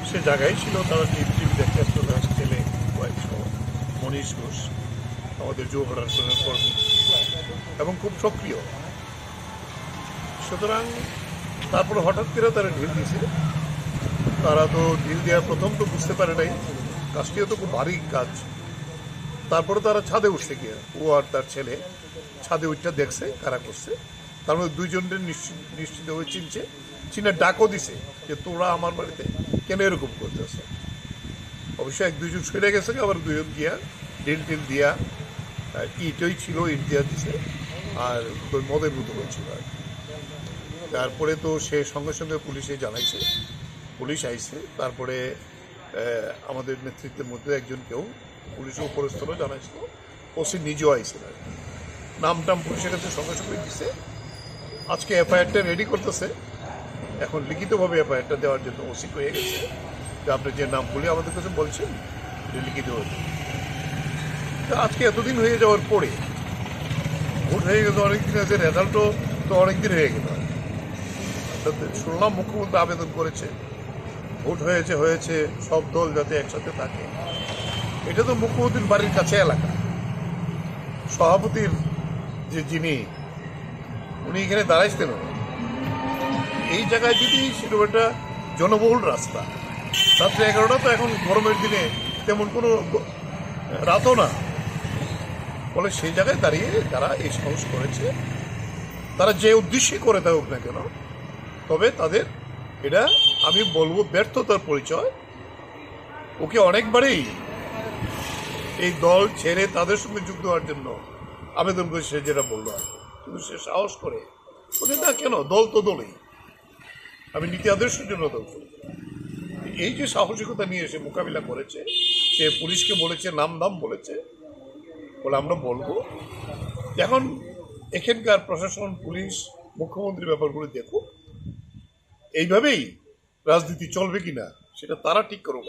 সে জায়গায় ছিল। তারা টিভি দেখতে আসতো, তার ছেলে মনীষ ঘোষ আমাদের যুব ফেডারেশনের কর্মী এবং খুব সক্রিয়। সুতরাং তারপরে হঠাৎ করে তারা ঢিল দিয়েছে। তারা তো ঢিল দেওয়া প্রথম তো বুঝতে পারে নাই, কাজটিও তো খুব ভারী কাজ। তারপরে তারা ছাদে উঠছে গিয়ে, ও আর তার ছেলে ছাদে উঠটা দেখছে কারা করছে। তার মধ্যে দুইজনের নিশ্চিতভাবে চিনে ডাকও দিছে যে তোরা আমার বাড়িতে কেন এরকম করতেছে। অবশ্য এক দুইজন সরে গেছে, আবার দুজন গিয়া ঢিল টিল দিয়া ইটই ছিল, ইট দিয়া দিছে আর মদের বোতল ছিল আর কি। তারপরে তো সে সঙ্গে সঙ্গে পুলিশে জানাইছে, পুলিশ আইছে। তারপরে আমাদের নেতৃত্বের মধ্যে একজন কেউ পুলিশের উপরস্থলও জানাইছিল, ওসি নিজেও আইছিল আর কি। নাম টাম পুলিশের কাছে সঙ্গে সঙ্গে দিছে। আজকে এফআইআরটা রেডি করতেছে, এখন লিখিতভাবে এফআইআরটা দেওয়ার জন্য ওসি হয়ে গেছে যে আপনি যে নামগুলি আমাদের কাছে বলছেন লিখিত হয়েছে। আজকে এতদিন হয়ে যাওয়ার পরে ভোট হয়ে গেছে অনেকদিন আছে, রেজাল্টও তো অনেকদিন হয়ে গেল। শুনলাম মুখ্যমন্ত্রী আবেদন করেছে, ভোট হয়েছে সব দল যাতে একসাথে থাকে। এটা তো মুখ্যমন্ত্রীর বাড়ির কাছে এলাকা, সভাপতির যিনি উনি এখানে দাঁড়াইছেন, এই জায়গায় যদি সেরকম একটা জনবহুল রাস্তা, রাত্রে 11টা তো এখন গরমের দিনে তেমন কোনো রাতও না, ফলে সেই জায়গায় দাঁড়িয়ে যারা এই সাহস করেছে, তারা যে উদ্দেশ্যে করে থাকুক না কেন, তবে তাদের এটা আমি বলবো ব্যর্থতার পরিচয়। ওকে অনেকবারই এই দল ছেড়ে তাদের সঙ্গে যুক্ত হওয়ার জন্য আবেদন করে, সে যেটা বললো আর কিন্তু সে সাহস করে ওকে না কেন, দল তো দলই, আমি নীতি আদর্শের জন্য দল করি। এই যে সাহসিকতা নিয়ে সে মোকাবিলা করেছে, সে পুলিশকে বলেছে, নাম দাম বলেছে, বলে আমরা বলবো। এখন এখানকার প্রশাসন, পুলিশ, মুখ্যমন্ত্রী ব্যাপারগুলো দেখুক, এইভাবেই রাজনীতি চলবে কিনা সেটা তারা ঠিক করুক।